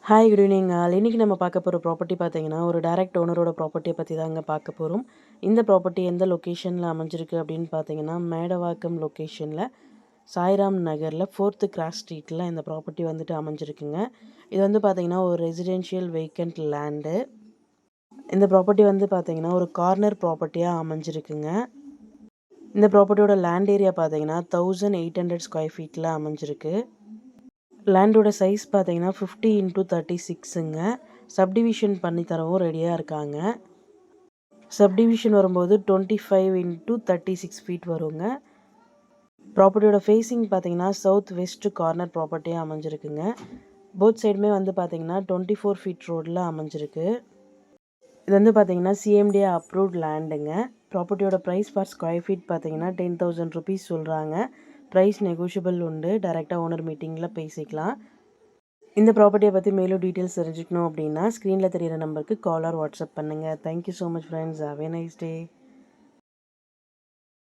Hi good evening. இன்னைக்கு நம்ம பார்க்க போகிற ப்ராப்பர்ட்டி பார்த்தீங்கன்னா, ஒரு டைரக்ட் ஓனரோட ப்ராப்பர்ட்டியை பற்றி தாங்க பார்க்க போகிறோம். இந்த ப்ராப்பர்ட்டி எந்த லொக்கேஷனில் அமைஞ்சிருக்கு அப்படின்னு பார்த்தீங்கன்னா, மேடவாக்கம் லொக்கேஷனில் சாய்ராம் நகரில் 4th கிராஸ் ஸ்ட்ரீட்டில் இந்த ப்ராப்பர்ட்டி வந்துட்டு அமைஞ்சிருக்குங்க. இது வந்து பார்த்தீங்கன்னா ஒரு ரெசிடென்ஷியல் வேக்கண்ட் லேண்டு. இந்த ப்ராப்பர்ட்டி வந்து பார்த்தீங்கன்னா ஒரு கார்னர் ப்ராப்பர்ட்டியாக அமைஞ்சிருக்குங்க. இந்த ப்ராப்பர்ட்டியோட லேண்ட் ஏரியா பார்த்தீங்கன்னா 1800 ஸ்கொயர் ஃபீட்டில் அமைஞ்சிருக்கு. லேண்டோட சைஸ் பார்த்தீங்கன்னா 50x36ங்க. சப்டிவிஷன் பண்ணி தரவும் ரெடியாக இருக்காங்க. சப்டிவிஷன் வரும்போது 25x36 ஃபீட் வருங்க. ப்ராப்பர்ட்டியோட ஃபேஸிங் பார்த்தீங்கன்னா சவுத் வெஸ்ட் கார்னர் ப்ராப்பர்ட்டியாக அமைஞ்சிருக்குங்க. போத் சைடுமே வந்து பார்த்தீங்கன்னா 24 ஃபீட் ரோடில் அமைஞ்சிருக்கு. இது வந்து பார்த்தீங்கன்னா சிஎம்டிஏ அப்ரூவ்ட் லேண்டுங்க. ப்ராப்பர்ட்டியோட ப்ரைஸ் பர் ஸ்கொயர் ஃபீட் பார்த்தீங்கன்னா 10,000 ருபீஸ் சொல்கிறாங்க. ப்ரைஸ் நெகோஷியபிள் உண்டு. டைரெக்டாக ஓனர் மீட்டிங்கில் பேசிக்கலாம். இந்த ப்ராப்பர்ட்டியை பற்றி மேலும் டீட்டெயில்ஸ் தெரிஞ்சுக்கணும் அப்படின்னா ஸ்க்ரீனில் தெரியிற நம்பருக்கு கால் ஆர் வாட்ஸ்அப் பண்ணுங்கள். Thank you so much friends. Have a nice day.